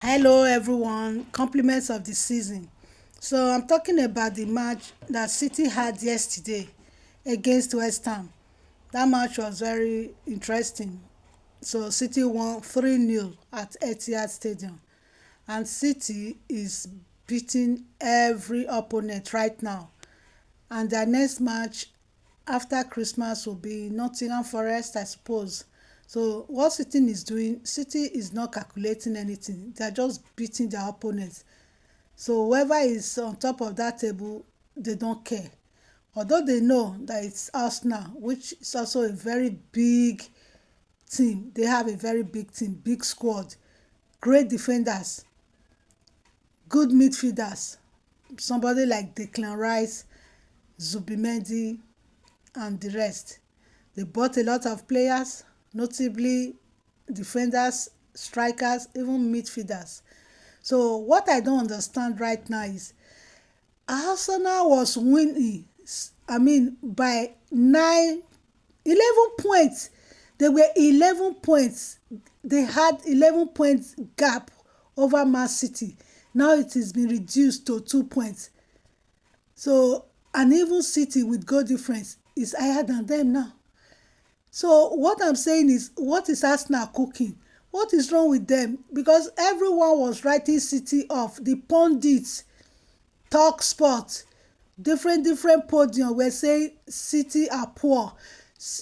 Hello, everyone. Compliments of the season. So, I'm talking about the match that City had yesterday against West Ham. That match was very interesting. So, City won 3-0 at Etihad Stadium. And City is beating every opponent right now. And their next match after Christmas will be Nottingham Forest, I suppose. So what City is doing, City is not calculating anything. They are just beating their opponents. So whoever is on top of that table, they don't care. Although they know that it's Arsenal, which is also a very big team. They have a very big team, big squad, great defenders, good midfielders. Somebody like Declan Rice, Zubimendi, and the rest. They bought a lot of players, notably defenders, strikers, even midfielders. So what I don't understand right now is Arsenal was winning, by 11 points. They were 11 points. They had 11 points gap over Man City. Now it has been reduced to 2 points. So, and even City with goal difference is higher than them now. So what I'm saying is, what is Arsenal cooking? What is wrong with them? Because everyone was writing City off. The pundits, Talk Sport, different podium were saying City are poor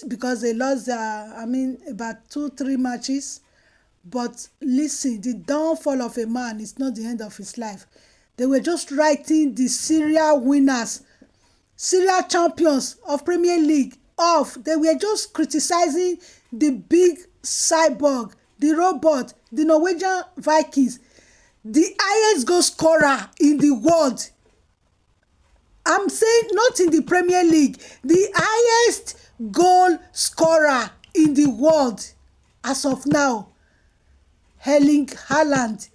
because they lost their, about 2, 3 matches. But listen, the downfall of a man is not the end of his life. They were just writing the serial winners, serial champions of Premier League off. They were just criticizing the big cyborg, the robot, the Norwegian Vikings, the highest goal scorer in the world. I'm saying not in the Premier League, the highest goal scorer in the world as of now, Erling Haaland.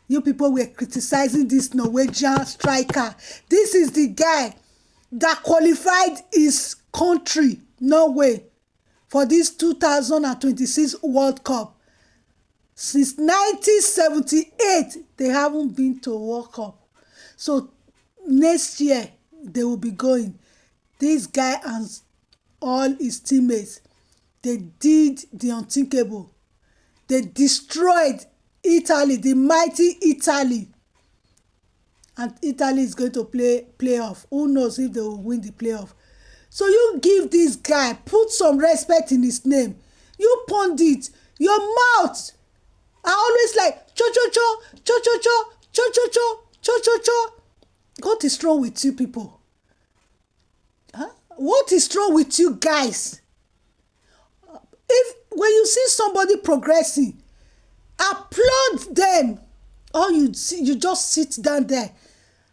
You people were criticizing this Norwegian striker. This is the guy that qualified his country, Norway, for this 2026 World Cup. Since 1978, they haven't been to World Cup. So next year, they will be going. This guy and all his teammates, they did the unthinkable. They destroyed Italy, the mighty Italy. And Italy is going to play playoff. Who knows if they will win the playoff? So you give this guy, put some respect in his name. You pundit, your mouth are always like cho cho cho cho cho cho cho cho cho cho cho cho. What is wrong with you people? Huh? What is wrong with you guys? If when you see somebody progressing, applaud them. Or you just sit down there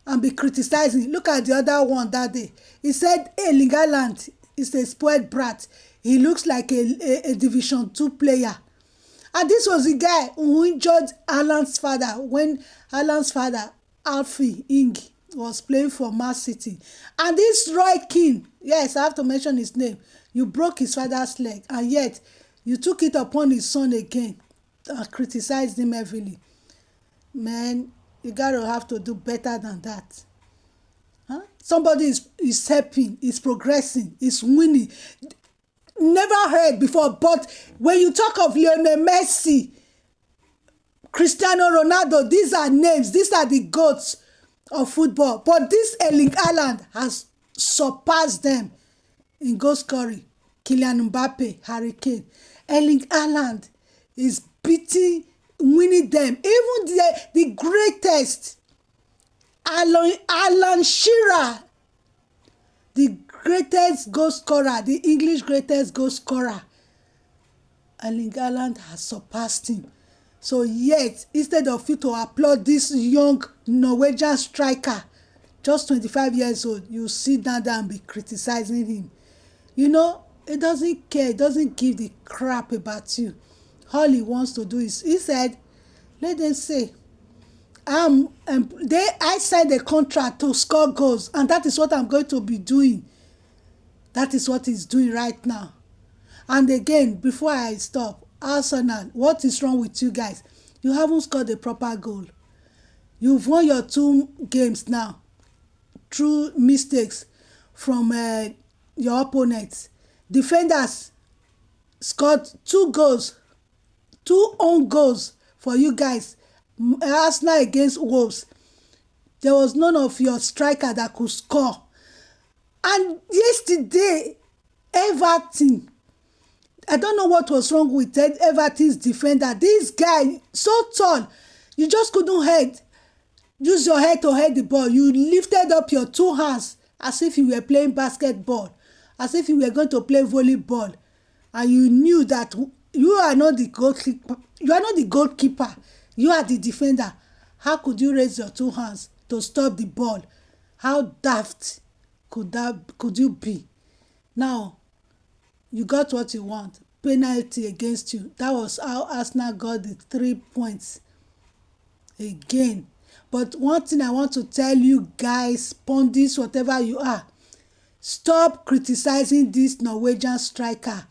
and be criticizing. Look at the other one that day. He said, hey, Lingaland is a spoiled brat. He looks like a Division 2 player. And this was the guy who injured Alan's father when Alan's father, Alfie Ing, was playing for Man City. And this Roy Keane, yes, I have to mention his name. You broke his father's leg, and yet you took it upon his son again and criticized him heavily. Man, you gotta have to do better than that. Huh? Somebody is helping, is progressing, is winning. Never heard before, but when you talk of Lionel Messi, Cristiano Ronaldo, these are names, these are the goats of football. But this Erling Haaland has surpassed them in goal scoring. Kylian Mbappe, Harry Kane. Erling Haaland is beating, winning them. Even the greatest, Alan Shearer, the greatest goal scorer, the English greatest goal scorer, Erling Haaland has surpassed him. So yet, instead of you to applaud this young Norwegian striker, just 25 years old, you sit down there and be criticizing him. You know, he doesn't care, he doesn't give the crap about you. All he wants to do is, he said, let them say, I signed a contract to score goals, and that is what I'm going to be doing. That is what he's doing right now. And again, before I stop, Arsenal, what is wrong with you guys? You haven't scored a proper goal. You've won your 2 games now through mistakes from your opponents. Defenders scored 2 goals, 2 own goals for you guys. Arsenal against Wolves. There was none of your striker that could score. And yesterday, Everton, I don't know what was wrong with Everton's defender. This guy, so tall, you just couldn't use your head to head the ball. You lifted up your 2 hands as if you were playing basketball, as if you were going to play volleyball. And you knew that you are not the goalkeeper. You are not the goalkeeper. You are the defender. How could you raise your 2 hands to stop the ball? How daft could you be? Now, you got what you want. Penalty against you. That was how Arsenal got the 3 points again. But one thing I want to tell you guys, pundits, whatever you are, stop criticizing this Norwegian striker.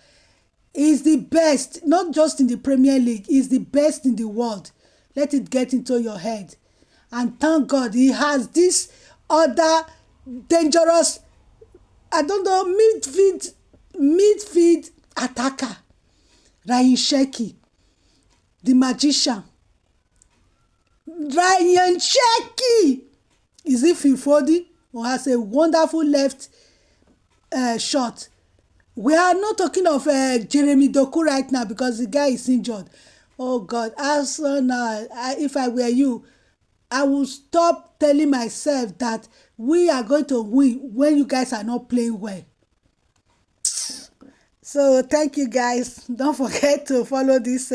He's the best, not just in the Premier League, he's the best in the world. Let it get into your head. And thank God he has this other dangerous, I don't know, midfield attacker, Ryan Sheki, the magician. Ryan Sheki is it Phil Foden, who has a wonderful left shot. We are not talking of Jeremy Doku right now because the guy is injured. Oh God, Arsenal, if I were you, I will stop telling myself that we are going to win when you guys are not playing well. So thank you guys. Don't forget to follow this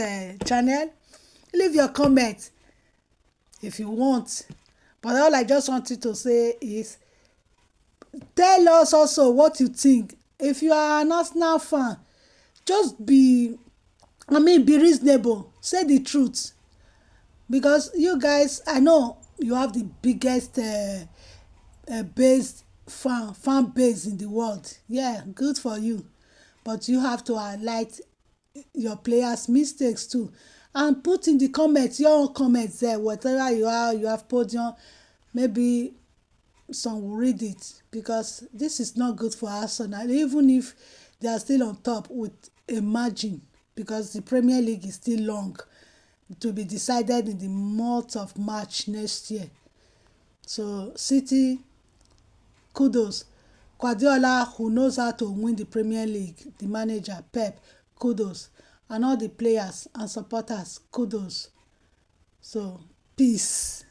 channel. Leave your comments if you want. But all I just wanted to say is, tell us also what you think. If you are an Arsenal fan, just be reasonable. Say the truth. Because you guys, I know you have the biggest fan base in the world. Yeah, good for you. But you have to highlight your players' mistakes too. And put in the comments, your own comments there, whatever you have podium, maybe some will read it, because this is not good for Arsenal, even if they are still on top with a margin, because the Premier League is still long to be decided in the month of March next year. So City, kudos. Guardiola, who knows how to win the Premier League, the manager, Pep, kudos. And all the players and supporters, kudos. So, peace.